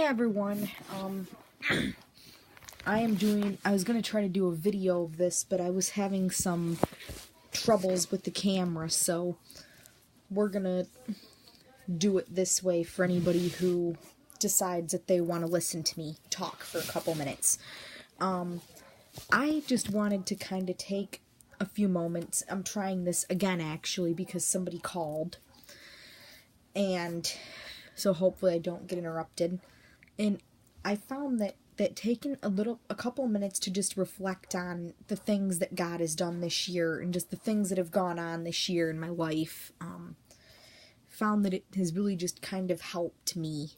Hey everyone, I was gonna try to do a video of this, but I was having some troubles with the camera, so we're gonna do it this way for anybody who decides that they want to listen to me talk for a couple minutes. I just wanted to kind of take a few moments. I'm trying this again, actually, because somebody called, and so hopefully I don't get interrupted. And I found that taking a couple minutes to just reflect on the things that God has done this year and just the things that have gone on this year in my life, found that it has really just kind of helped me.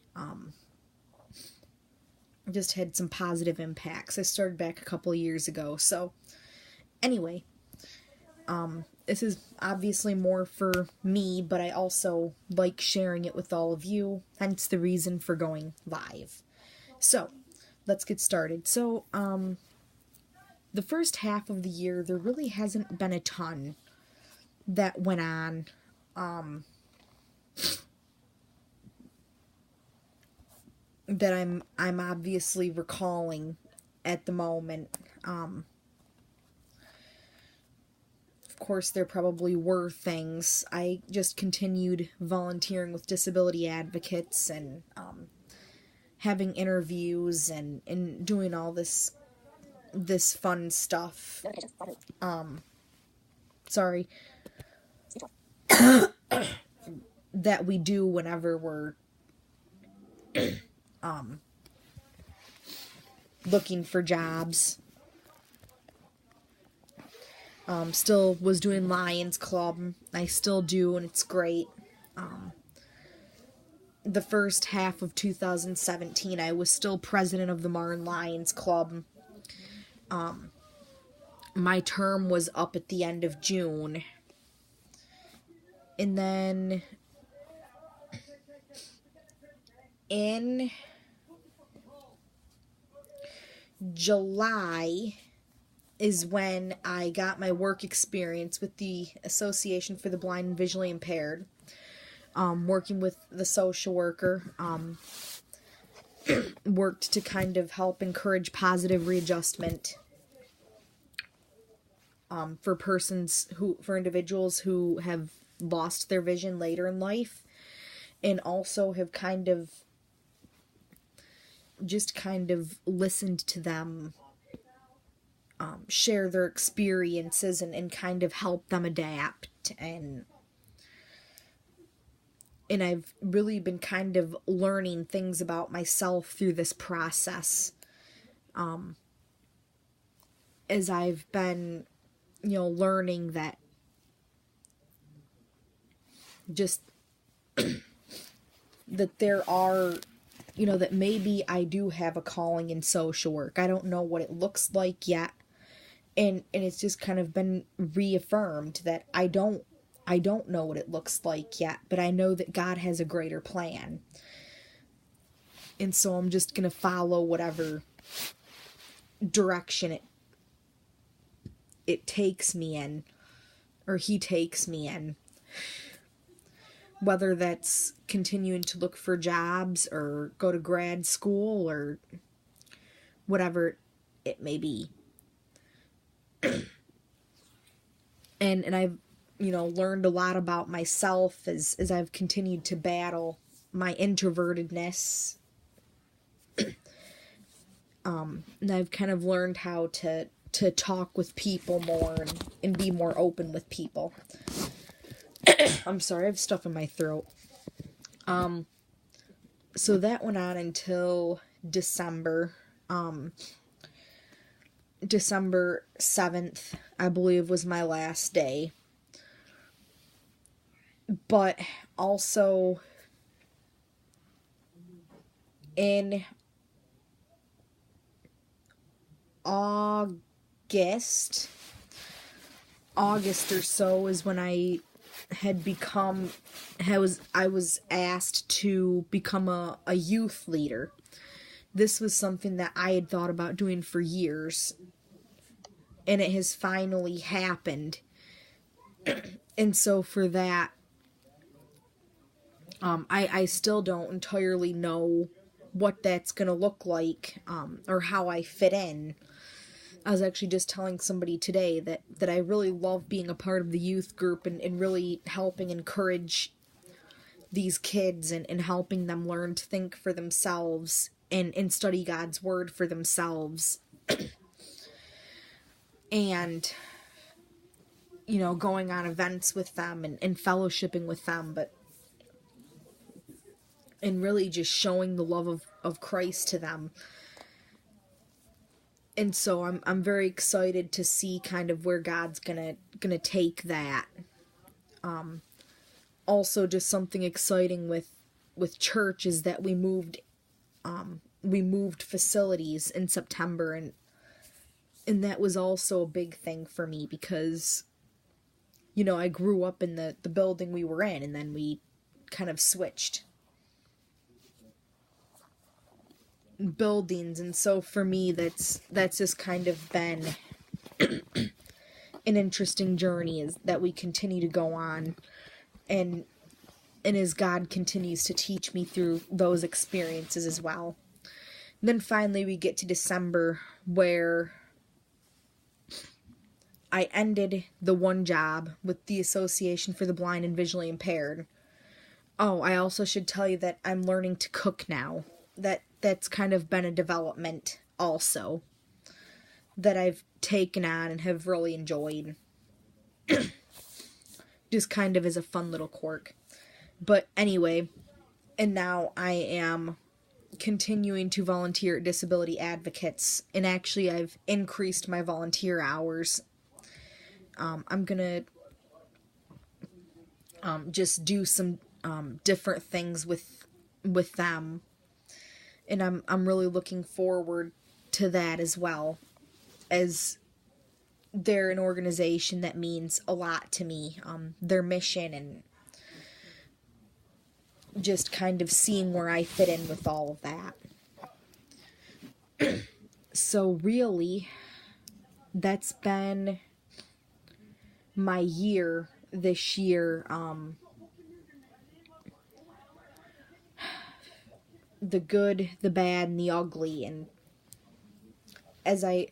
Just had some positive impacts. I started back a couple of years ago. So anyway, this is obviously more for me, but I also like sharing it with all of you, hence the reason for going live. So, let's get started. So, the first half of the year, there really hasn't been a ton that went on, that I'm obviously recalling at the moment. Of course, there probably were things. I just continued volunteering with disability advocates and, having interviews and doing all this fun stuff. Sorry. That we do whenever we're looking for jobs. Still was doing Lions Club. I still do, and it's great. The first half of 2017, I was still president of the Marne Lions Club. My term was up at the end of June. And then in July is when I got my work experience with the Association for the Blind and Visually Impaired. Working with the social worker, worked to kind of help encourage positive readjustment for individuals who have lost their vision later in life, and also have kind of listened to them share their experiences and kind of help them adapt. And I've really been kind of learning things about myself through this process. As I've been, learning that just that there are, that maybe I do have a calling in social work. I don't know what it looks like yet. And it's just kind of been reaffirmed that I don't know what it looks like yet, but I know that God has a greater plan. And so I'm just going to follow whatever direction it takes me in, or he takes me in. Whether that's continuing to look for jobs or go to grad school or whatever it may be. And I've learned a lot about myself as I've continued to battle my introvertedness. And I've kind of learned how to talk with people more and be more open with people. I'm sorry, I have stuff in my throat. So that went on until December. December 7th, I believe, was my last day. But also in August or so is when I was asked to become a youth leader. This was something that I had thought about doing for years, and it has finally happened. And so for that, I still don't entirely know what that's going to look like, or how I fit in. I was actually just telling somebody today that I really love being a part of the youth group and really helping encourage these kids and helping them learn to think for themselves and study God's word for themselves. And, you know, going on events with them and fellowshipping with them, and really just showing the love of Christ to them. And so I'm very excited to see kind of where God's gonna take that. Also, just something exciting with church is that we moved facilities in September, and that was also a big thing for me because, you know, I grew up in the building we were in, and then we kind of switched buildings, and so for me that's just kind of been an interesting journey, is that we continue to go on, and as God continues to teach me through those experiences as well. And then finally we get to December, where I ended the one job with the Association for the Blind and Visually Impaired. Oh, I also should tell you that I'm learning to cook now. That's kind of been a development also that I've taken on and have really enjoyed. Just kind of as a fun little quirk. But anyway, and now I am continuing to volunteer at Disability Advocates, and actually I've increased my volunteer hours. I'm gonna just do some different things with them, and I'm really looking forward to that as well, as they're an organization that means a lot to me. Their mission, and just kind of seeing where I fit in with all of that. So really, that's been my year this year. The good, the bad, and the ugly. And as I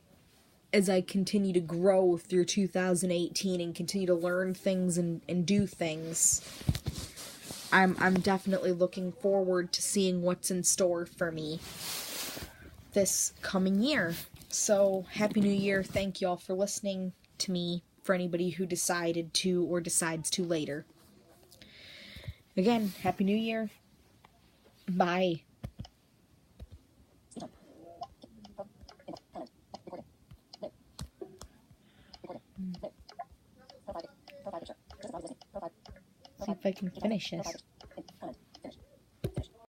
continue to grow through 2018 and continue to learn things and do things, I'm definitely looking forward to seeing what's in store for me this coming year. So, Happy New Year. Thank you all for listening to me, for anybody who decided to or decides to later. Again, Happy New Year. Bye. See if I can finish this.